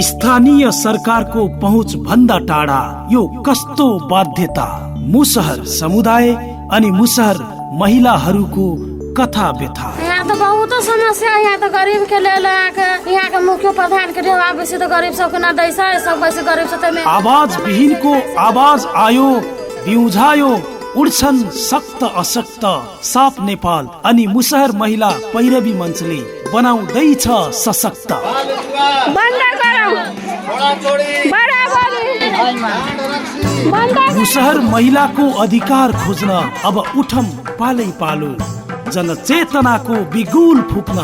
स्थानीय सरकारको पहुँच भन्दा टाढा यो कस्तो बाध्यता। मुसहर समुदाय अनि मुसहर महिलाहरूको कथा व्यथा। यहाँ तो बहुत समस्या है। यहाँ तो गरीब के ले यहाँ के मुख्य प्रधान के बेसी तो गरीब सबको न दैछ, सब वैसे गरीब सब आवाज विहीनको आवाज आयो, बिउझायो, उड्छन् सक्त असक्त साप नेपाल अनि मुसहर महिला पैरवी मञ्चले बनाउँदैछ सशक्त। मुसहर महिलाको अधिकार खोज्न अब उठम पालै पालो। जनचेतनाको बिगुल फुक्न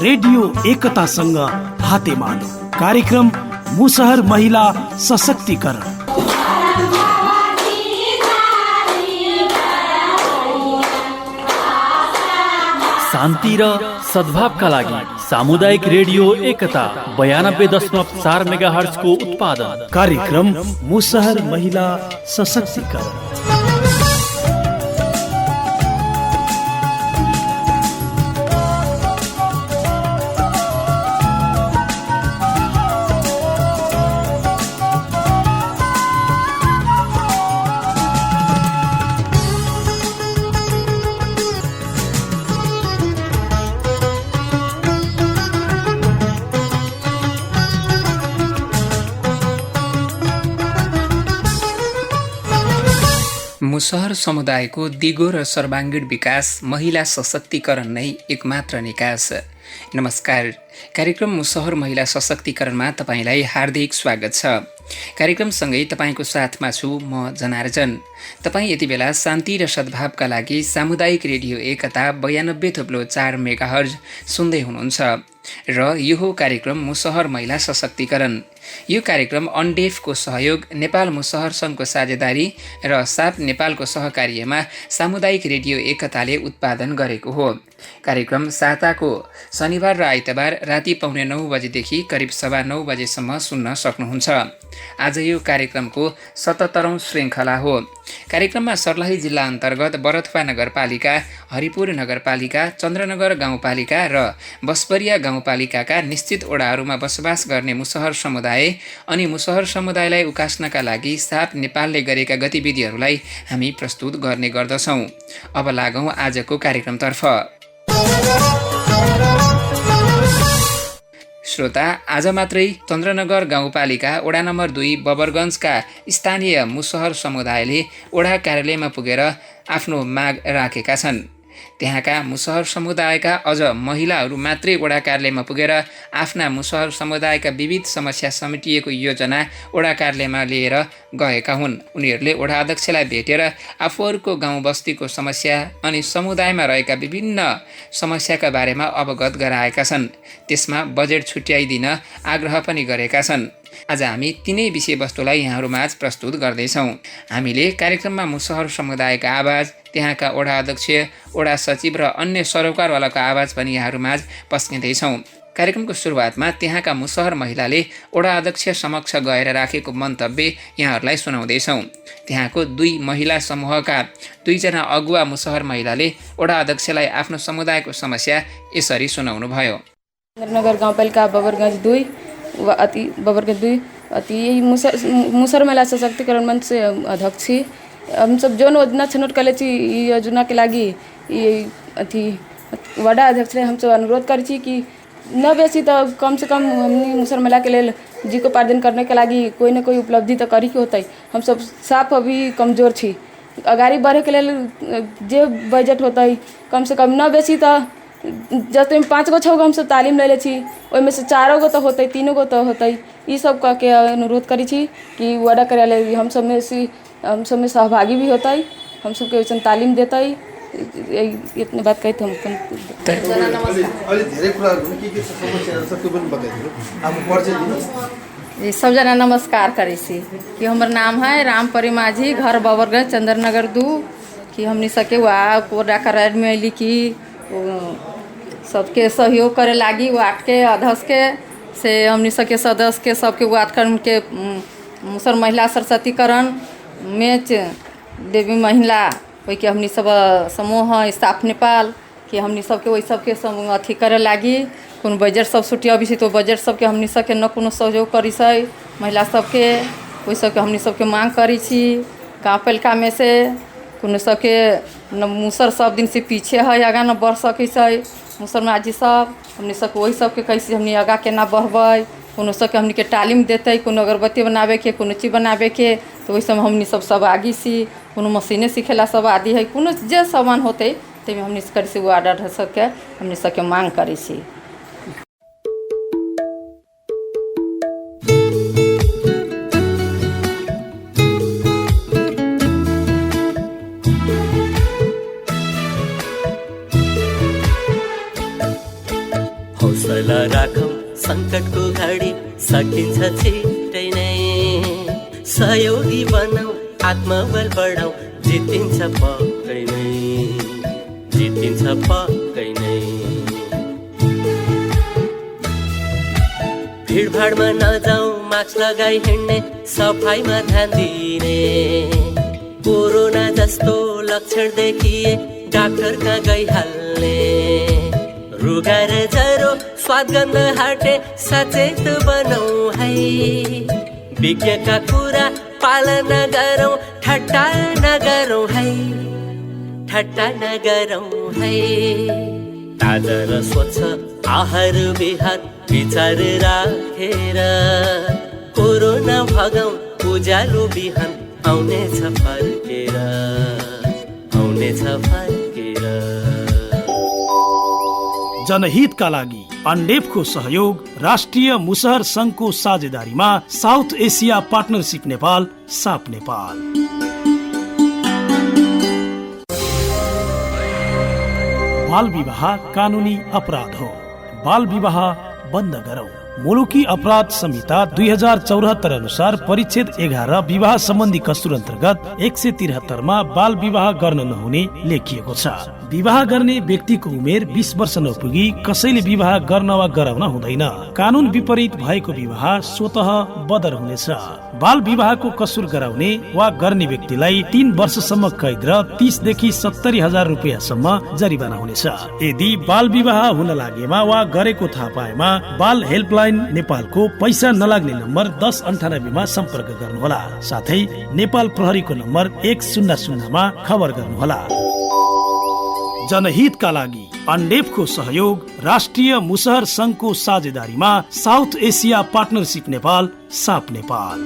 रेडियो एकतासँग हातेमालो। कार्यक्रम मुसहर महिला सशक्तिकरण। शान्ति र सद्भावका लागि सामुदायिक रेडियो एकता 92.4 मेगाहर्ज को उत्पादन। कार्यक्रम मुसहर महिला सशक्तिकरण। मुसहर समुदायको दिगो र सर्वाङ्गीण विकास, महिला सशक्तिकरण नै एकमात्र निकास। नमस्कार, कार्यक्रम मुसहर महिला सशक्तिकरणमा तपाईँलाई हार्दिक स्वागत छ। कार्यक्रमसँगै तपाईँको साथमा छु म जनार्जन। तपाईँ यति बेला शान्ति र सद्भावका लागि सामुदायिक रेडियो एकता 92.4 मेगाहर्ज सुन्दै हुनुहुन्छ र यो हो कार्यक्रम मुसहर महिला सशक्तिकरण। यो कार्यक्रम अनडेफको सहयोग, नेपाल मुसहर सङ्घको साझेदारी र साप नेपालको सहकार्यमा सामुदायिक रेडियो एकताले उत्पादन गरेको हो। कार्यक्रम साताको शनिबार र आइतबार राति 8:45 बजेदेखि करिब 9:15 बजेसम्म सुन्न सक्नुहुन्छ। आज यो कार्यक्रमको 77औं श्रृङ्खला हो। कार्यक्रममा सर्लाही जिल्ला अन्तर्गत बरथुवा नगरपालिका, हरिपुर नगरपालिका, चन्द्रनगर गाउँपालिका र बसपरिया गाउँपालिकाका निश्चित ओडाहरूमा बसोबास गर्ने मुसहर समुदाय अनि मुसहर समुदायलाई उकास्नका लागि साप नेपालले गरेका गतिविधिहरूलाई हामी प्रस्तुत गर्ने गर्दछौँ। अब लागौँ आजको कार्यक्रमतर्फ। श्रोता, आज मात्रै चन्द्रनगर गाउँपालिका वडा नम्बर 2 बबरगञ्जका स्थानीय मुसहर समुदायले वडा कार्यालयमा पुगेर आफ्नो माग राखेका छन्। त्यहाँका मुसहर समुदायका अझ महिलाहरू मात्रै वडा कार्यालयमा पुगेर आफ्ना मुसहर समुदायका विविध समस्या समेटिएको योजना वडा कार्यालयमा लिएर गएका हुन्। उनीहरूले वडा अध्यक्षलाई भेटेर आफूहरूको गाउँ बस्तीको समस्या अनि समुदायमा रहेका विभिन्न समस्याका बारेमा अवगत गराएका छन्। त्यसमा बजेट छुट्याइदिन आग्रह पनि गरेका छन्। आज हामी तिनै विषयवस्तुलाई यहाँहरूमाझ प्रस्तुत गर्दैछौँ। हामीले कार्यक्रममा मुसहर समुदायका आवाज, त्यहाँका वडा अध्यक्ष, वडा सचिव र अन्य सरोकारवालाको आवाज पनि यहाँहरूमाझ पस्किँदैछौँ। कार्यक्रमको सुरुवातमा त्यहाँका मुसहर महिलाले वडा अध्यक्ष समक्ष गएर राखेको मन्तव्य यहाँहरूलाई सुनाउँदैछौँ। त्यहाँको 2 महिला समूहका 2 जना अगुवा मुसहर महिलाले वडा अध्यक्षलाई आफ्नो समुदायको समस्या यसरी सुनाउनु भयो। चन्द्रनगर गाउँपालिका बबरगञ्ज 2 यही मुसहर महिला सशक्तिकरण मंच से अध्यक्ष। हम सब जो योजना छनौट कर योजना के लगी वडा अध्यक्ष हम सब अनुरोध कर कि न बेसी तो कम से कम हमने मुसहर महिला के लिए जीविकोपार्जन करने के लगी कोई न कोई उपलब्धि तो करी के होता। हम सब साफ अभी कमजोर छी। अगाड़ी बढ़े के लिए जो बजट होता है कम से कम न बेसी तो जैसे 5 गो 6 गो हम सब तालीम ले छी, ओहिमे से 4 गो तो होते, 3 गो तो होते। ये सब कह के अनुरोध करी छी कि वडा कार्यालय हम सब में सहभागी भी होता है, हम सबके वैसे तालीम देता है। इतने बात कहते हम सब जना नमस्कार करे छी कि हमर नाम है राम परी माझी, घर बबरगंज, चंद्रनगर 2। कि हमनी सके वडा कार्यालय में अली कि सबके सहयोग करे लागी वार्ड के अध्यक्ष के से हमनी सके सदस्य के सबके वार्ड कर्म के मुसहर महिला सशक्तिकरण में देवी महिला वही के हमनी सब समूह साफ नेपाल कि हमनी सबके वही सबके समूह अथी करे लागी कोनो बजट सब छुट्टी अभी तो बजट सबके हमनी सबके न कोनो सहयोग करी छै महिला सबके ओहि सबके हमनी सबके मांग करी छी गाँव पालिका में से कोनो सबके न मुसर सब दिन से पीछे है आगा न बढ़ सकै छै मुसर माजी सब हमनी सबके वही सबके कैसे हमनी आगा केना बढ़बै कोनो सबके हमनी के तालीम देते कोनो अगरबत्ती बनावे के कोनो चीज बनावे के तो वही सब हमनी सब आगी सी कोनो मशीने सीखेला सब आदि है कोनो जे सामान होते तेमे हमनी करी से वो ऑर्डर सबके हमनी सबके मांग करी छी। हौसला राखौं सङ्कटको घडी सकिन्छ छिटै नै सहयोगी बनाऊ आत्मबल बढाऊ जितिन्छ पक्कै नै जितिन्छ पक्कै नै भिडभाडमा नजाऊ मास्क लगाई हिँड्ने सफाइमा ध्यान दिने कोरोना जस्तो लक्षण देखिए डाक्टर कहाँ गइहाल्ने रुगा र ज्वरो स्वाद गन्ध हाटे सचेत बनाऊ है विज्ञका कुरा पालना गरौँ ठट्टा नगरौँ है ठट्टा नगरौँ है ताजा र स्वच्छ आहार विहार विचार राखेर कोरोना भगाऊ उज्यालो बिहान आउनेछ फर्केर आउनेछ फर्केर। जनहितका लागि अन्डेपको सहयोग राष्ट्रिय मुसहर संघको साझेदारीमा south Asia partnership Nepal SAP Nepal. बाल विवाह कानूनी अपराध हो, बाल विवाह बन्द गरौं। मुलुकी अपराध संहिता 2074 अनुसार परिच्छेद 11 विवाह सम्बन्धी कसुर अन्तर्गत 173 मा बाल विवाह गर्न नहुने लेखिएको छ। विवाह गर्ने व्यक्तिको उमेर 20 वर्ष नपुगी कसैले विवाह गर्न वा गराउन हुँदैन। कानून विपरीत भएको विवाह स्वतः बदर हुनेछ। बाल विवाहको कसुर गराउने वा गर्ने व्यक्तिलाई 3 वर्षसम्म कैद र 30 देखि 70,000 रुपियाँसम्म जरिवाना हुनेछ। यदि बाल विवाह हुन लागेमा वा गरेको थाहा पाएमा बाल हेल्पलाइन नेपालको पैसा नलाग्ने नम्बर 1098 मा सम्पर्क गर्नुहोला। साथै नेपाल प्रहरीको नम्बर 100 मा खबर गर्नुहोला। जनहितका लागि अन्डेपको सहयोग राष्ट्रिय मुसहर संघको साझेदारीमा south Asia partnership Nepal SAP Nepal.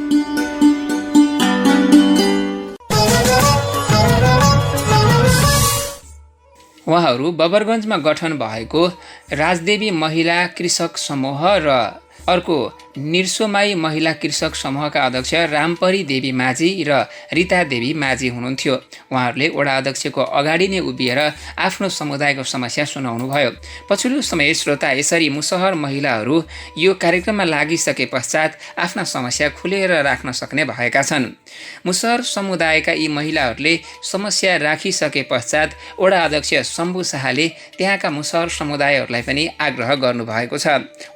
उहाँहरू बबरगञ्जमा गठन भएको राजदेवी महिला कृषक समूह र अर्को निर्सोमाई महिला कृषक समूहका अध्यक्ष रामपरी देवी माझी र रिता देवी माझी हुनुहुन्थ्यो। उहाँहरूले वडा अध्यक्षको अगाडि नै उभिएर आफ्नो समुदायको समस्या सुनाउनु भयो। पछिल्लो समय श्रोता यसरी मुसहर महिलाहरू यो कार्यक्रममा लागिसके पश्चात आफ्ना समस्या खुलेर राख्न सक्ने भएका छन्। मुसहर समुदायका यी महिलाहरूले समस्या राखिसके पश्चात वडा अध्यक्ष शम्भु शाहले त्यहाँका मुसहर समुदायहरूलाई पनि आग्रह गर्नुभएको छ।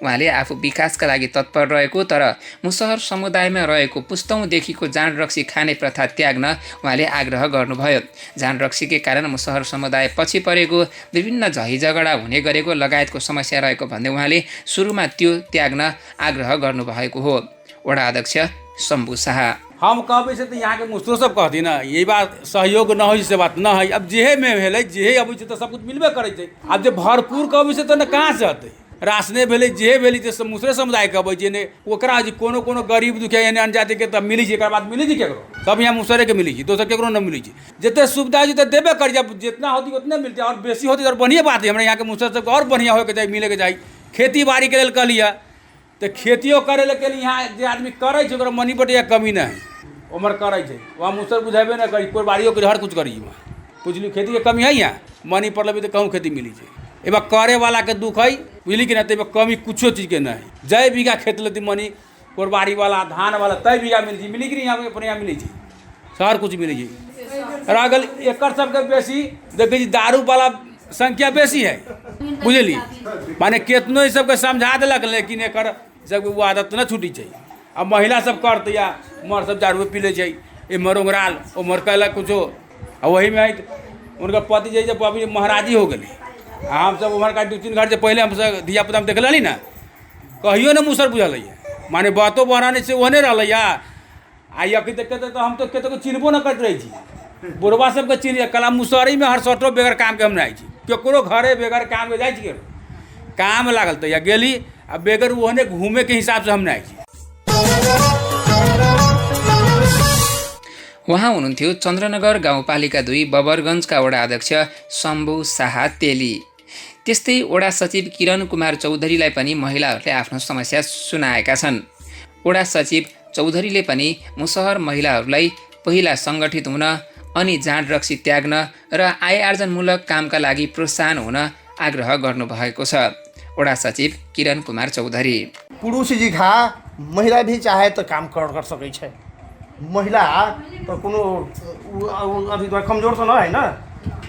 उहाँले आफू विकासका लागि तत्पर रहेको तर मुसहर समुदायमा रहेको पुस्तौँदेखिको जाँड रक्सी खाने प्रथा त्याग्न उहाँले आग्रह गर्नुभयो। जाँड रक्सीकै कारण मुसहर समुदाय पछि परेको, विभिन्न झैझगडा हुने गरेको लगायतको समस्या रहेको भन्दै उहाँले सुरुमा त्यो त्याग्न आग्रह गर्नुभएको हो। वडा अध्यक्ष शम्भु शाह हम कहबै से तो यहाँ के मुस्लिम सब कहती ना यही बात सहयोग न हो से बात न है। अब जेहे में भेलै जेहे अबै छै तो सब कुछ मिलबे करै छै। अब जे भरपूर कहबै से तो न कहाँ से हतै। राशने भेलै जेहे भेलै जे मुसरे समुदाय कहबै जे ने ओकरा जे कोनो कोनो गरीब दुखिया यानी अनजाति के त मिलै छै, एकर बाद मिलै छै केकरो सब यहाँ मुसरे के मिलै छै, दोसर केकरो न मिलै छै। जते सुविधा छै त देबे करी, जब जितना होती उतने मिलते और बेसी होती तो बढ़िया बात है। हमरा यहाँ के मुसर सबके और बढ़िया होके चाहिए, मिले के चाहिए। खेती बाड़ी के लेल कहलिए तो खेतियो करे के लिए यहाँ जे आदमी करे छै ओकरा मनी बटे कमी न है, उमर करे छै। वहाँ मुसर बुझेबे न करी, कोई बाड़ियों के हर कुछ करी। पुछली खेती के कमी है यहाँ, मनी पड़ल तो कहूँ खेती मिली छै। एबा करे वाला के दुख है बुझली कि ना, तो कमी कुछो चीज के नहीं। जय बीघा खेत लेती मनी कोरबारी वाला धान वाला तय बीघा मिली मिली कि नहीं, यहाँ अपने यहाँ मिली हर कुछ मिली रह गल। एकर सबके बेसी देखे दारू वाला संख्या बेसी है बुझली, माने केतनो ई सबके समझा देलक लेकिन एकर सबके वो आदत न छूटी चाहिए। अब महिला सब करते या मर सब दारू पी ले छै, एम्हर उमराल उमर कैलक कुछो, और वही में उनका पति जब अभी महाराजी हो गई हम सब उम्र का 2-3 घर से पहले हम सब धिया पुता में देखल ना कहियो ना मुसर बुझल है माने बातो बनाने से ओहने रहल आई अखी देखते तो हम तो केतो को चिन्हबो न करते रही छी बुढ़वा सबके चिन्ह कला मुसहरी में हर सटो बेगर काम के हम नहीं छी केकरो घरे बेगर काम के जाइ छी काम लागल तो या गेली अब बेगर ओहने घूमे के हिसाब से हम नहीं छी। उहाँ हुनुहुन्थ्यो चन्द्रनगर गाउँपालिका 2 बबरगञ्जका वडा अध्यक्ष शम्भु शाह तेली। त्यस्तै वडा सचिव किरण कुमार चौधरीलाई पनि महिलाहरूले आफ्नो समस्या सुनाएका छन्। वडा सचिव चौधरीले पनि मुसहर महिलाहरूलाई पहिला सङ्गठित हुन अनि जाँड रक्सी त्याग्न र आय आर्जनमूलक कामका लागि प्रोत्साहन हुन आग्रह गर्नुभएको छ। वडा सचिव किरण कुमार चौधरी पुरुष जी खा महिला भी चाहे तो काम कर सकै छै। महिला तो कोनो अथी कमजोर तो न है ना।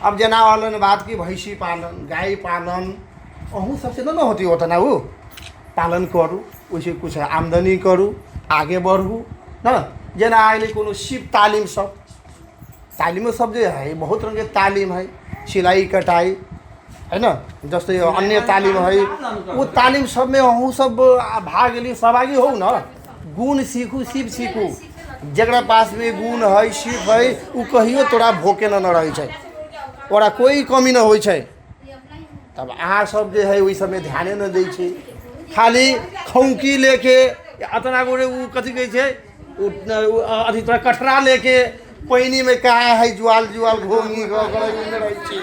अब जना वाला बात की भैंसी पालन गाय पालन अहू सबसे न होती होता ना वो पालन करूँ उसे कुछ आमदनी करूँ आगे बढ़ू न। जना अहिले कोनो सिप तालीम सब जो है बहुत रंग के तालीम है सिलाई कटाई है ना जस्तै अन्य तालीम है वो तालीम सब में अहू सब भाग ली सहभागी हो न। गुण सीखू सिप सीखू जकरा पास में गुण है सिप है वो कहियो तोरा भोके न रहे छै ओरा कोई कमी न होइ छै। तब अहाँ सब जे है ओहि सब में ध्यान न दै छै खाली खौकी लेके अतना गोरे वो कथी कहै छै अथी तोरा कठरा लेके पानी में कहा है जुआल घोंगी रहे छै।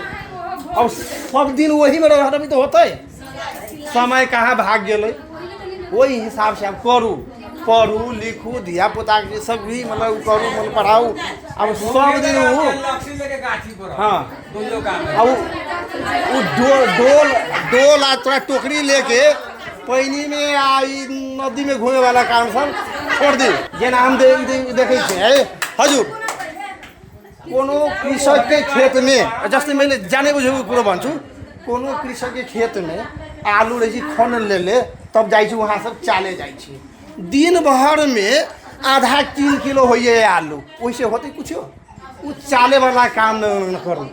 अब सब दिन वही में रहना तो होता है समय कहाँ भाग गए वही हिसाब से आप करूँ पढ़ू लिखू धिया पुता के सब भी मतलब करूँ मतलब पढ़ाऊ। अब सब दिन हाँ अब डोल आ तोरा टोकरी लेके पानी में आई नदी में घूमे वाला काम सब छोड़ दे। जेना हम देखे हजुर कोनो कृषक के खेत में जैसे मैंने जाने बुझेको कुरो भन्छु कोनो कृषक के खेत में आलू रही खन ले तब जाइ वहाँ सब चाले जाइ दिन भर में आधा 3 किलो हो आलू वैसे होते कुछ वो चाले वाला काम न करू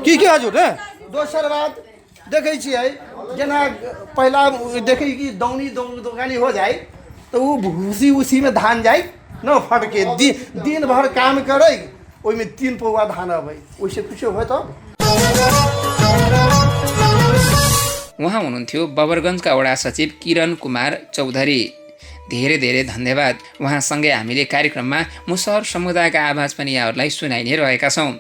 की हजुर है। दोसर बात देखे जना पहला देखे कि दौनी दोकानी हो जाए तो वो भूसी उसी में धान जाए न फटके दिन भर काम करे ओहि में 3 पौवा धान अब वैसे कुछ हो तो। उहाँ हुनुहुन्थ्यो बबरगञ्जका वडा सचिव किरण कुमार चौधरी। धेरै धेरै धन्यवाद। उहाँसँगै हामीले कार्यक्रममा मुसहर समुदायका आवाज पनि यहाँहरूलाई सुनाइ नै रहेका छौँ।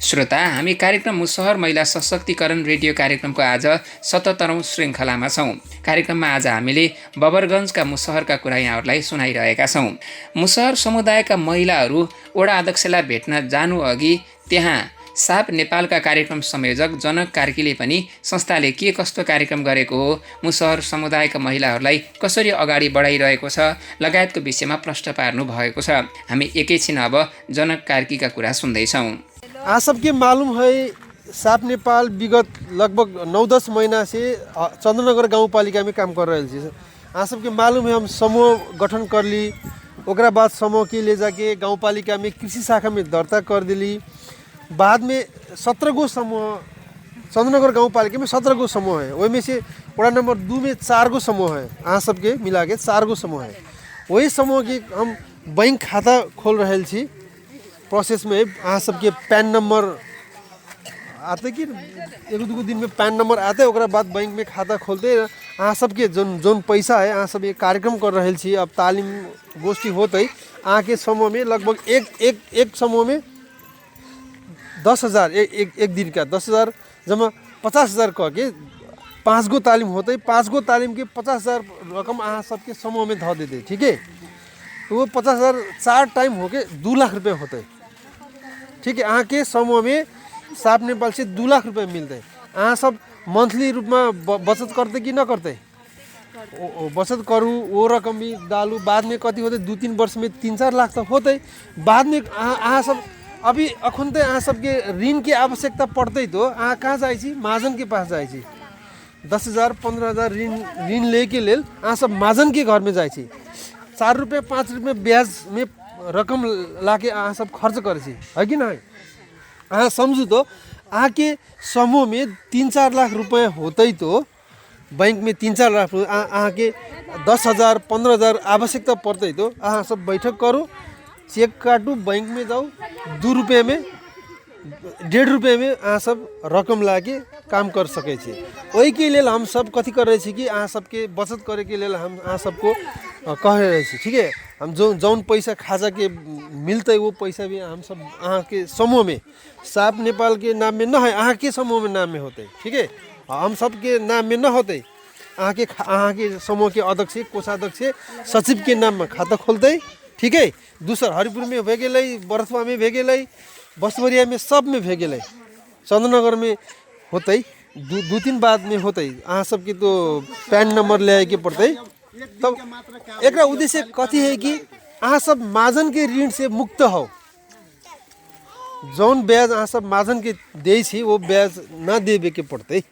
श्रोता हामी कार्यक्रम मुसहर महिला सशक्तिकरण रेडियो कार्यक्रमको आज 77औं श्रृङ्खलामा छौँ। कार्यक्रममा आज हामीले बबरगञ्जका मुसहरका कुरा यहाँहरूलाई सुनाइरहेका छौँ। मुसहर समुदायका महिलाहरू वडा अध्यक्षलाई भेट्न जानु अघि त्यहाँ साप नेपालका कार्यक्रम संयोजक जनक कार्कीले पनि संस्थाले के कस्तो कार्यक्रम गरेको हो मुसहर समुदायका महिलाहरूलाई कसरी अगाडि बढाइरहेको छ लगायतको विषयमा प्रश्न पार्नु भएको छ। हामी एकैछिन अब जनक कार्कीका कुरा सुन्दैछौँ। आप सबके मालूम है साप नेपाल विगत लगभग 9-10 महीना से चंद्रनगर गाउँपालिका में काम कर रहे हैं। आप सबके मालूम है हम समूह गठन कर ली ओकरा बाद समूह के ले जाके गाउँपालिका में कृषि शाखा में दर्ता कर दिली। बाद में 17 गो समूह चंद्रनगर गाउँपालिका में 17 गो समूह है। वही में से वड़ा नंबर 2 में 4 गो समूह है। आप सबके मिला के 4 गो समूह है। वही समूह की हम बैंक खाता खोल रहे थी प्रोसेस में। अहाँ सबके पैन नंबर आते कि 1-2 दिन में पैन नंबर आते ओकरा बाद बैंक में खाता खोलते। अहाँ सबके जोन पैसा है अहाँ सब ये कार्यक्रम कर रहे छी। अब तालीम गोष्ठी होते अहाँ के समूह में लगभग एक समूह में 10,000 एक दिन का 10,000 जमा 50,000 कह के 5 गो तालीम होते। 5 गो तालीम के 50,000 रकम अहाँ सबके समूह में ध देते। ठीक है तो वो 50,000 4 टाइम होके 2 लाख रुपये होते। ठीक है अहाँ के समूह में साप नेपाल से 2 लाख रुपये मिलते। अहाँ सब मंथली रूप में बचत करते कि न करते बचत करूँ वो रकम भी डालू। बाद में कति होते 2-3 वर्ष में 3-4 लाख तक होते। बाद में अहाँ सब अभी अखुनते अहाँ सबके ऋण की आवश्यकता पड़ते तो अहाँ कहाँ जाए महाजन के पास जाए 10,000 15,000 ऋण लेके लेल अहाँ सब महाजन के घर में जाए 4 रुपये 5 रुपये ब्याज में रकम लाके अहाँ सब खर्च करे है कि नहीं। अहाँ समझू तो अहाँ के समूह में 3-4 लाख रुपए होते तो बैंक में 3-4 लाख अहाँ के 10,000 15,000 आवश्यकता पड़ते तो अहाँ सब बैठक करो, चेक काटू, बैंक में जाओ, 2 रुपये में 1.5 रुपये में अहाँ सब रकम लाके काम कर सके छी। वही के लिए हम सब कथी कर रहे छी कि अहाँ सबके बचत करे के लिए हम अहाँ सबको कह रहे छी, ठीक है। हम जौन पैसा खाजा के मिलते वो पैसा भी हम सब अहाँ के समूह में साफ नेपाल के नाम में न है, अहाँ के समूह में नाम में होते, ठीक है। हम सब के नाम में न होते, अहाँ के समूह के अध्यक्ष, कोषाध्यक्ष, सचिव के नाम में खाता खोलते, ठीक है। दूसर हरिपुर में भे गए, बरथवा में भे गए, बसवरिया में सब में भे गए, चंद्रनगर में होते, 2-3 बाद में होते। अहाँ सबके तो पैन नंबर ले के पड़ते। तब एक उद्देश्य कथी है कि अहाँ सब महाजन के ऋण से मुक्त हो। जौन ब्याज अहाँ सब महाजन के दे छी वो ब्याज ना देवे के पड़ते,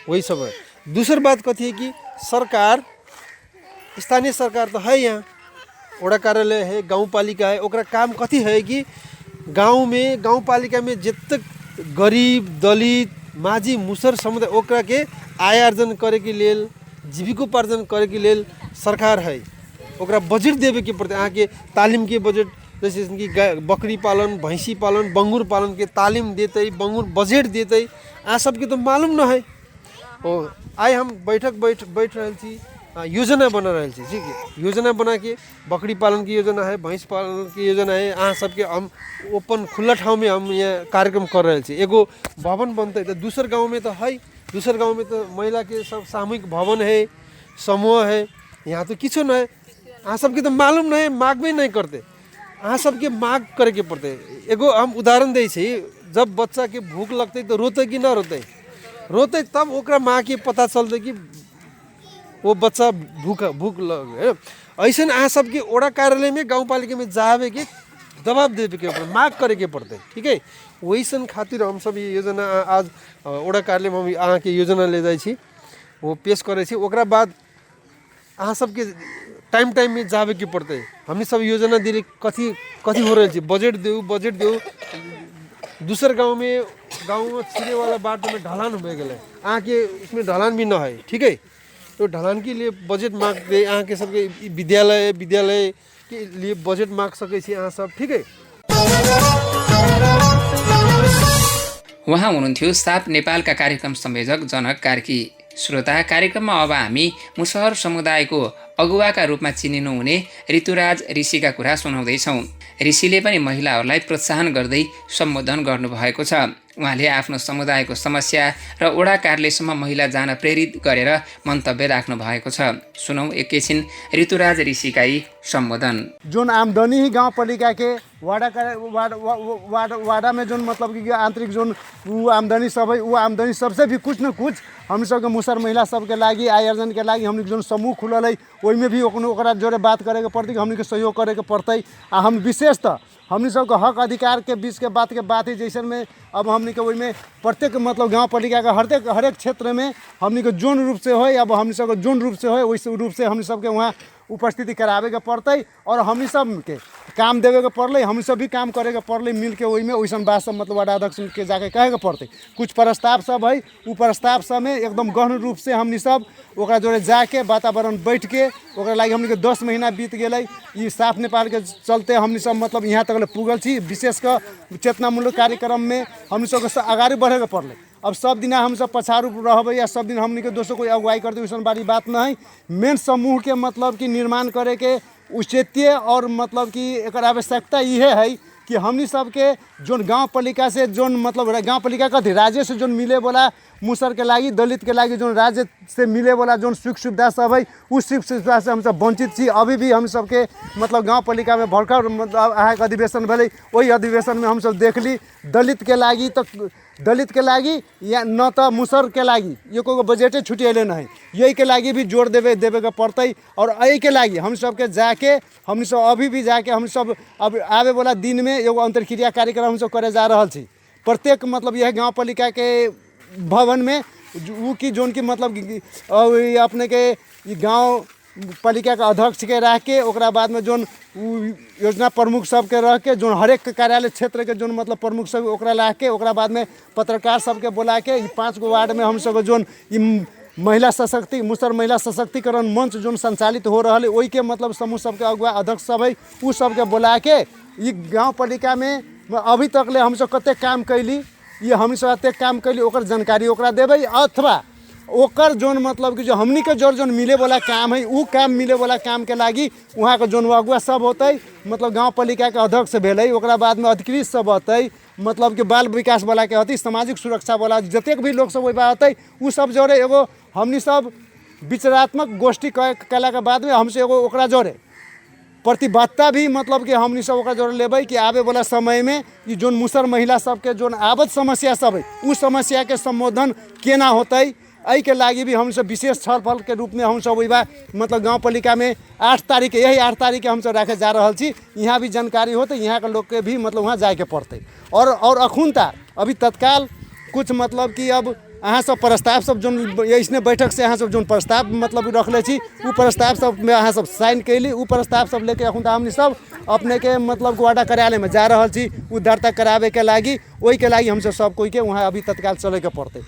वही सब है। दूसर बात कथी है कि सरकार, स्थानीय सरकार तो है, यहाँ वड़ा कार्यालय है, गाँव पालिका है, ओकरा काम कथी है कि गाँव में, गाँव पालिका में जितक गरीब, दलित, माझी, मुसर समुदाय ओकरा के आय आर्जन करे के लेल, जीविकोपार्जन करे के लेल सरकार है, ओकरा बजट देवे के पड़ते। अहाँ के तालीम के बजट, जैसे कि बकरी पालन, भैंसी पालन, बंगुर पालन के तालीम देते, बंगुर बजट देते, अहाँ सबके तो मालूम न है। और आइ हम बैठ रहे छी, योजना बना रहे छी, ठीक है। योजना बना के बकरी पालन की योजना है, भैंस पालन की योजना है, अहाँ सबके हम ओपन खुला ठाउँ में हम यहाँ कार्यक्रम कर रहे छी। एगो भवन बनते तो दूसर गाँव में तो है, दूसर गाँव में तो महिला के सब सामूहिक भवन है, समूह है, यहाँ तो किछो न है। अहाँ सबके तो मालूम नहीं है, मांग भी नहीं करते, अहाँ सबके मांग करे के पड़ते। एगो हम उदाहरण दे छी, जब बच्चा के भूख लगते तो रोते कि ना रोते, रोते तब ओकरा माँ के पता चलते कि वो बच्चा भूख लगे। ऐसे अहाँ सबके ओड़ा कार्यालय में, गाँव पालिका में जावे के दबाव देवे के पड़ते, मांग करे के पड़ते, ठीक है। वैसन खातिर हम सब ये योजना आज ओड़ा कार्यालय में हम अहाँ के योजना ले जाए छी, वो पेश करे छी। ओकरा बाद अहाँ सबके टाइम में जावे के पड़ते। हमने सब योजना दिले कथी हो रहे छी, बजट देऊ। दूसर गांव में छिड़े वाला बाटो में ढलान हो गए, अहाँ के उसमें ढलान भी न है, ठीक है। तो ढलान के लिए बजट मांग दे, अहाँ के सबके विद्यालय के लिए बजट मांग सके छी अहाँ सब, ठीक है। उहाँ हुनुहुन्थ्यो साप नेपालका कार्यक्रम संयोजक जनक कार्की। श्रोता, कार्यक्रममा अब हामी मुसहर समुदायको अगुवाका रूपमा चिनिनु हुने ऋतुराज ऋषिका कुरा सुनाउँदैछौँ। ऋषिले पनि महिलाहरूलाई प्रोत्साहन गर्दै सम्बोधन गर्नुभएको छ। उहाँले आफ्नो समुदायको समस्या र वडा कार्यालयसम्म महिला जान प्रेरित गरेर मन्तव्य राख्नु भएको छ। सुनौ एकैछिन ऋतुराज ऋषिका यी सम्बोधन। जोन आमदनी ही गांव पालिका के वाड़ा में जोन मतलब कि आंतरिक जोन वो आमदनी सब है, वो आमदनी सबसे भी कुछ न कुछ हम सबके मुसर महिला सबके लागी आय अर्जन के लागी हमने जोन समूह खुलल है, ओहिमे भी ओकरा जोरे बात करे के पड़ती, हमने के सहयोग करे के पड़ते। आ हम विशेषतः हमने सबके हक अधिकार के बीच के बात है, जैसे में अब हमने के ओहिमे प्रत्येक मतलब गाँव पालिका के हरेक क्षेत्र में हमने के जोन रूप से हो, अब हमने सबके जोन रूप से हो, वैसे रूप से हमने सबके वहाँ उपस्थिति करावे के पड़ते और हमने सब के काम देवे के पड़ल, हम सब भी काम करे के पड़ल मिल के। वही में वैसन बात सब मतलब वार्ड अध्यक्ष के जाके कहे के पड़ते। कुछ प्रस्ताव सब है, वो प्रस्ताव सब में एकदम गहन रूप से हमने सब ओकरा जोड़े जाके वातावरण बैठ के ओकरा लागी हमने के 10 महीना बीत गए। ये साफ नेपाल के चलते हमने सब मतलब यहाँ तक पुगल छी। विशेष कर चेतनामूलक कार्यक्रम में हमने सबके आगाड़ी बढ़े के पड़ल। अब सब दिन हम सब पछाड़ू रहबै या सब दिन हमने के दोस्तों कोई अगुवाई करते वैसन बारी बात न है। मेन समूह के मतलब कि निर्माण करे के उचित्य और मतलब कि एक आवश्यकता ये है कि हमनी सबके जोन गांव पालिका से जोन मतलब गांव पालिका कथी राज्य से जोन मिले वाला मुसर के लागी दलित के लागी जोन राज्य से मिले वाला जोन सुख सुविधा सब है, उस सुख सुविधा से हम सब वंचित छी। अभी भी हम सबके मतलब गांव पालिका में भड़का मतलब अहाँके अधिवेशन भेलै, वही अधिवेशन में हम सब देखली दलित के लागी तो दलित के लागी या न तो मुसर के लागी ये कोई बजटे छुटिएले नहीं, यही के लागी भी जोर देवे के पड़ते। और यही के लागी हम सबके जाके हम सब अभी भी जाके हम सब अब आवे वाला दिन में एगो अंतरक्रिया कार्यक्रम हम सब करे जा रहा छी। प्रत्येक मतलब यह गाँव पालिका के भवन में वो की जोन की मतलब अपने के गाँव पालिका के अध्यक्ष के रह के ओकरा बाद में जोन योजना प्रमुख सबके रह के जोन हरेक कार्यालय क्षेत्र के जोन मतलब प्रमुख सब ओकरा ला के ओकरा बाद में पत्रकार सबके बुला के 5 गो वार्ड में हम सब जोन महिला मुसहर महिला सशक्तिकरण मंच जोन संचालित हो रहा है वही के मतलब समूह सबके अगुआ अध्यक्ष सब है उ सबके बुला के गाँव पालिका में अभी तक ले हम सब कते काम कैली ये हम सब अते काम कैली ओकर जानकारी ओकरा देबै अथवा ओकर जोन मतलब कि जो हमनी के जोन मिले वाला काम है उ काम मिले वाला काम के लागी वहाँ के जोन अगुआ सब होते मतलब गाँव पालिका के अध्यक्ष भेलै ओकरा बाद में अधिकृत सब होते मतलब कि बाल विकास वाला के होती सामाजिक सुरक्षा वाला जतेक भी लोग सब ओहि होते उ सब जोड़े एगो हमनी सब विचारात्मक गोष्ठी कला के बाद में हमसे एगो ओकरा जोड़े प्रतिबद्धता भी मतलब कि हमनी सब ओकरा जोड़े लेबै कि आवे वाला समय में ये जोन मुसहर महिला सबके जोन आबद समस्या सब है उ समस्या के संबोधन केना होते एहि के लागी भी हम सब विशेष छलफल के रूप में हम सब मतलब गाँव पालिका में 8 तारीख यही 8 तारीख के हम सब रखे जा रहा छी यहाँ भी जानकारी होते यहाँ के लोग के भी मतलब वहाँ जाए के पड़ते और अखुनता अभी तत्काल कुछ मतलब कि अब अहाँ सब प्रस्ताव सब जोन इसने बैठक से अहाँ सब जोन प्रस्ताव मतलब रखले छी उ प्रस्ताव सब में अहाँ सब साइन कैली उ प्रस्ताव सब लेके अखुनता हमनी सब अपने के मतलब वार्ड कार्यालय में जा रहा छी उ दर्ता करावे के लागी ओहि के लागी हम सब कोई के वहाँ अभी तत्काल चले के पड़ते।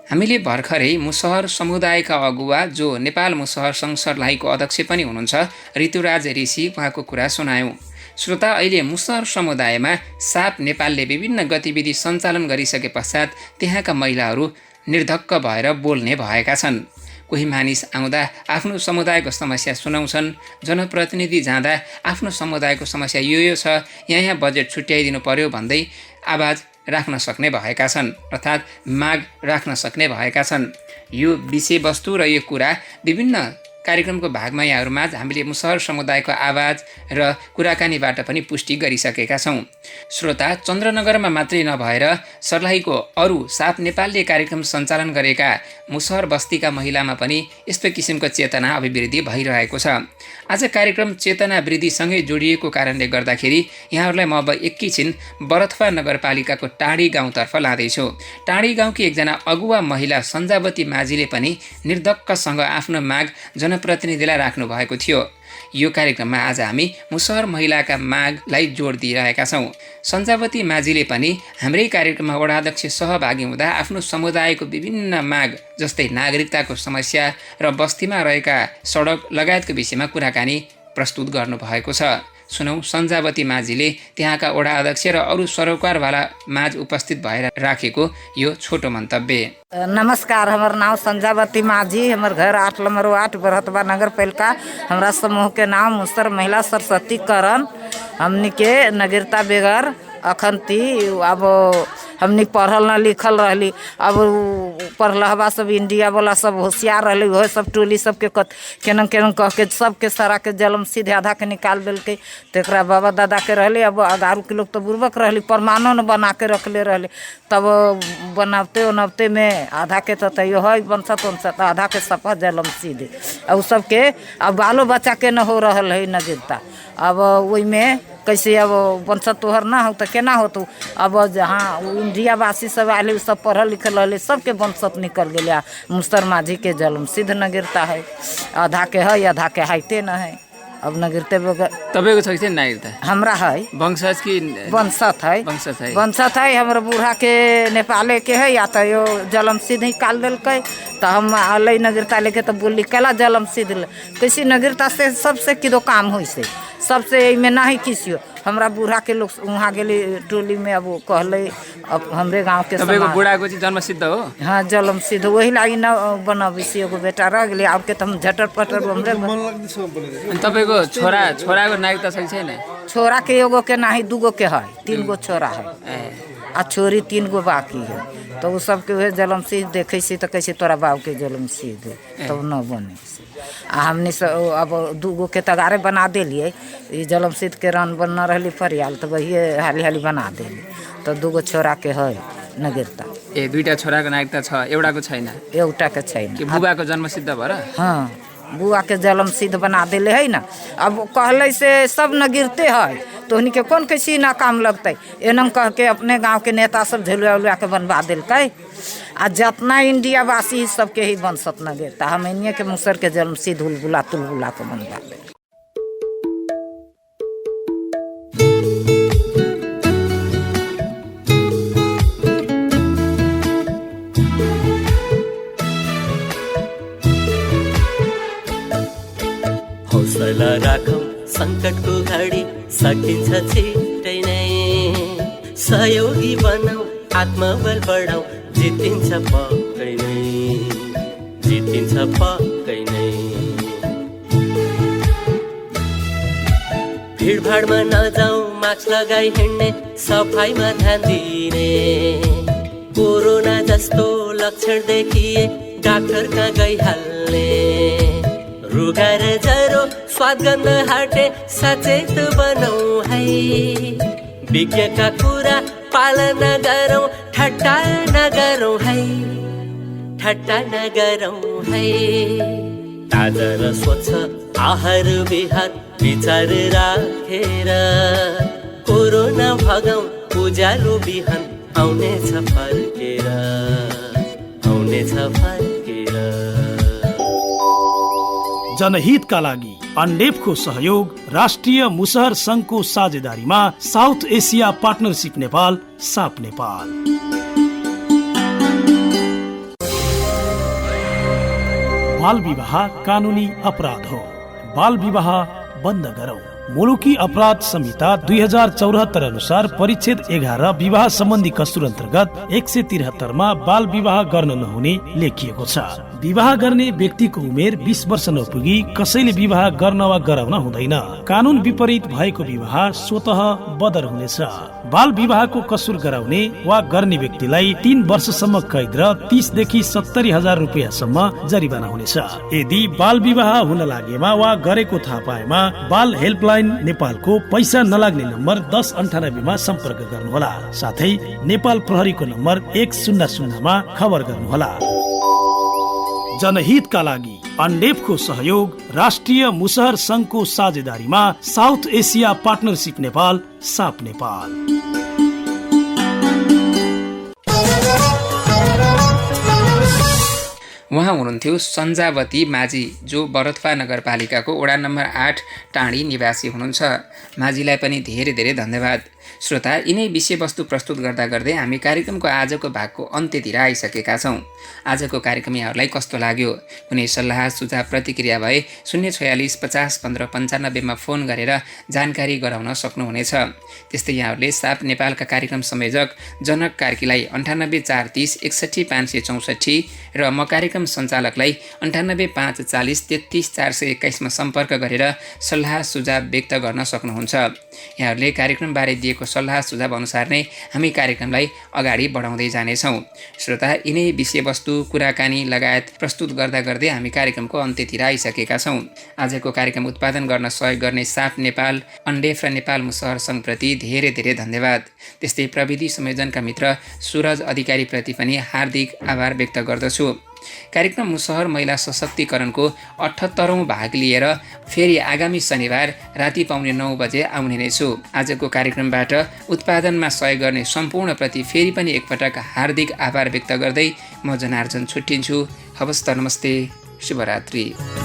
हामीले भर्खरै मुसहर समुदायका अगुवा जो नेपाल मुसहर सङ्घ सर्लाहीको अध्यक्ष पनि हुनुहुन्छ ऋतुराज ऋषि उहाँको कुरा सुनायौँ। श्रोता, अहिले मुसहर समुदायमा साप नेपालले विभिन्न गतिविधि सञ्चालन गरिसके पश्चात त्यहाँका महिलाहरू निर्धक्क भएर बोल्ने भएका छन्। कोही मानिस आउँदा आफ्नो समुदायको समस्या सुनाउँछन्, जनप्रतिनिधि जाँदा आफ्नो समुदायको समस्या यो छ, यहाँ बजेट छुट्याइदिनु पर्यो भन्दै आवाज राख्न सक्ने भएका छन्, अर्थात् माग राख्न सक्ने भएका छन्। यो विषयवस्तु र यो कुरा विभिन्न कार्यक्रमको भागमा यहाँहरूमाझ हामीले मुसहर समुदायको आवाज र कुराकानीबाट पनि पुष्टि गरिसकेका छौँ। श्रोता, चन्द्रनगरमा मात्रै नभएर सर्लाहीको अरू साप नेपालले कार्यक्रम सञ्चालन गरेका मुसहर बस्तीका महिलामा पनि यस्तो किसिमको चेतना अभिवृद्धि भइरहेको छ। आज कार्यक्रम चेतना वृद्धिसँगै जोडिएको कारणले गर्दाखेरि यहाँहरूलाई म अब एकैछिन बरथवा नगरपालिकाको टाढी गाउँतर्फ लाँदैछु। टाढी गाउँकी एकजना अगुवा महिला सञ्जावती माझीले पनि निर्धक्कसँग आफ्नो माग जनप्रतिनिधिलाई राख्नु भएको थियो। यो कार्यक्रममा आज हामी मुसहर महिलाका मागलाई जोड दिइरहेका छौँ। सञ्जावती माझीले पनि हाम्रै कार्यक्रममा वडाध्यक्ष सहभागी हुँदा आफ्नो समुदायको विभिन्न माग जस्तै नागरिकताको समस्या र बस्तीमा रहेका सडक लगायतको विषयमा कुराकानी प्रस्तुत गर्नुभएको छ। सुनौ सञ्जावती माझीले त्यहाँका वडा अध्यक्ष र अरू सरोकारवाला माझ उपस्थित भएर राखेको यो छोटो मन्तव्य। नमस्कार, हमार नाम संजावती माझी, हमार घर 8 नंबर वार्ड बरहतवा नगर पालिका। हमरा समूह के नाम मुसहर महिला सशक्तिकरण। हमनी के नगरता बेगर अखंती अब हमनी पढ़ल न लिखल रहली, अब पढ़लहबा सब इंडिया वाला सब होशियार रहली, वह सब टोली सबके केनन केनन कह के सबके सारा के जलम सीधे आधा के निकाल देलके। तेकरा बाबा दादा के रहले, अब 11 के लोग तो बुर्बक रहली, परमाणु न बना के रखले रहले। तब बनावते में आधा के तो तैयो है बनसत उनसत, आधा के सफा जलम सीधे। अब सबके अब बालो बच्चा के न हो रहल है नगरता। अब वही में कैसे अब वंशत तोहर ना हो तो केना हो तो अब जहाँ इंडिया वासी सब आए सब पढ़ल लिखल रहे सबके वंशत निकल गया। मुसहर माझी के जन्म सिद्ध नगरता है, आधा के है आधा के हाइते न है। अब नगरते तबेको छ कि नागरिकता हमरा है वंशज की वंशत है हमारे बूढ़ा के नेपाले के है या तो यो जलम सिद्ध निकाल दिल्कै तो हम अलै नगरता लेके तो बोली कला जलम सिद्ध कैसी नगरता से सबसे किदो काम हो से सबसे में ना ही किसियो हमरा बूढ़ा के लोग वहाँ गेली टोली में अब कहले अब हमरे गांव के तबेको बूढ़ा को जन्म सिद्ध हो। हाँ जन्म सिद्ध वही लागी न बनाबी एगो बेटा रह गेली अब के हम झटर पटर हमरे तबेको छोरा को नागरिकता छैन। छोरा के एगो के नाही दूगो के है 3 गो छोरा है आ छोरी 3 गो बाकी है। तो वो सबके वह जलम सिद्ध देखे से तो कैसे तोरा बाबू के जलम सिद्ध तब न बने आ हमने अब 2 गो के तगारे बना दिलिए। ये जलम सिद्ध के रन बन न रही फरियाल तो वही हाली हाली बना दिली। तो 2 गो छोरा के है नगरता। ए 2टा छोरा को नागरिकता छ, एउटाको छैन। एउटाको छैन कि बुबाको जन्म सिद्ध भएर। हाँ बुआ के जलम सिद्ध बना दिले है ना। अब कहले से सब न गिरते है तो उन्हीं के कौन कैसी ना काम लगते एनम कह के अपने गांव के नेता सब झलुआ उलुआ के बनवा दिल्कै। आ जितना इंडिया वासी सबके ही बन सत नगेरता हमनिया के मुसर के जन्म से धुलबुला तुलबुला के बन बाटे। हौसला राखौँ सङ्कटको घडी सकिन्छ छिटै नै, सहयोगी बनाऊ आत्मबल बढाऊ जितिन्छ पक्कै नै, जितिन्छ पक्कै नै। भिडभाडमा नजाऊ मास्क लगाई हिँड्ने सफाइमा ध्यान दिने, कोरोना जस्तो लक्षण देखिए डाक्टर कहाँ गइहाल्ने, रुगा र ज्वरो स्वाद गन्ध हटे सचेत बनाऊ है, विज्ञका कुरा पालना गरौँ ठट्टा नगरौँ है, ठट्टा नगरौँ है। ताजा र स्वच्छ आहार विहार विचार राखेर कोरोना भगाउँ उज्यालो बिहान आउनेछ फर्केर, आउनेछ फर्केर। जनहितका लागि अन्डेफको सहयोग राष्ट्रिय मुसहर संघको साझेदारीमा south Asia partnership Nepal SAP Nepal. बाल विवाह कानूनी अपराध हो, बाल विवाह बन्द गरौँ। मुलुकी अपराध संहिता 2074 अनुसार परिच्छेद 11 विवाह सम्बन्धी कसुर अन्तर्गत 173 बाल विवाह गर्न नहुने लेखिएको छ। विवाह गर्ने व्यक्तिको उमेर 20 वर्ष नपुगी कसैले विवाह गर्न वा गराउन हुँदैन। कानून विपरीत भएको विवाह स्वतः बदर हुनेछ। बाल विवाहको कसुर गराउने वा गर्ने व्यक्तिलाई 3 वर्षसम्म कैद र 30 देखि 70,000 रुपियाँसम्म जरिवाना हुनेछ। यदि बाल विवाह हुन लागेमा वा गरेको थाहा पाएमा बाल हेल्पलाइन नेपालको पैसा नलाग्ने नम्बर 1098 मा सम्पर्क गर्नुहोला। साथै नेपाल प्रहरीको नम्बर 100 मा खबर गर्नुहोला। जनहितका लागि अन्डेफको सहयोग राष्ट्रिय मुसहर संघको साझेदारीमा south Asia partnership Nepal SAP Nepal. उहाँ हुनुहुन्थ्यो सञ्जावती माझी, जो बरथवा नगरपालिकाको वडा नम्बर 8 टाँडी निवासी हुनुहुन्छ। माझीलाई पनि धेरै धेरै धन्यवाद। श्रोता, यिनै विषयवस्तु प्रस्तुत गर्दा गर्दै हामी कार्यक्रमको आजको भागको अन्त्यतिर आइसकेका छौँ। आजको कार्यक्रम यहाँहरूलाई कस्तो लाग्यो? कुनै सल्लाह सुझाव प्रतिक्रिया भए 046 50 15 95 मा फोन गरेर जानकारी गराउन सक्नुहुनेछ। त्यस्तै यहाँहरूले साप नेपालका कार्यक्रम संयोजक जनक कार्कीलाई 98 430 61 564 र म कार्यक्रम सञ्चालकलाई 98 540 33 421 मा सम्पर्क गरेर सल्लाह सुझाव व्यक्त गर्न सक्नुहुन्छ। यहाँहरूले कार्यक्रमबारे दिएको सल्लाह सुझाव अनुसार नै हामी कार्यक्रमलाई अगाडि बढाउँदै जानेछौँ। श्रोता, यिनै विषयवस्तु कुराकानी लगायत प्रस्तुत गर्दा गर्दै हामी कार्यक्रमको अन्त्यतिर आइसकेका छौँ। आजको कार्यक्रम उत्पादन गर्न सहयोग गर्ने साप नेपाल, अन्डेफ र नेपाल मुसहर संघप्रति धेरै धेरै धन्यवाद। त्यस्तै प्रविधि संयोजनका मित्र सुरज अधिकारीप्रति पनि हार्दिक आभार व्यक्त गर्दछु। कार्यक्रम मुसहर महिला सशक्तिकरणको 78औं भाग लिएर फेरि आगामी शनिबार राति पाउने 9 बजे आउने नै छु। आजको कार्यक्रमबाट उत्पादनमा सहयोग गर्ने सम्पूर्णप्रति फेरि पनि एकपटक हार्दिक आभार व्यक्त गर्दै म जनार्जन छुट्टिन्छु। हवस् त, नमस्ते, शुभरात्रि।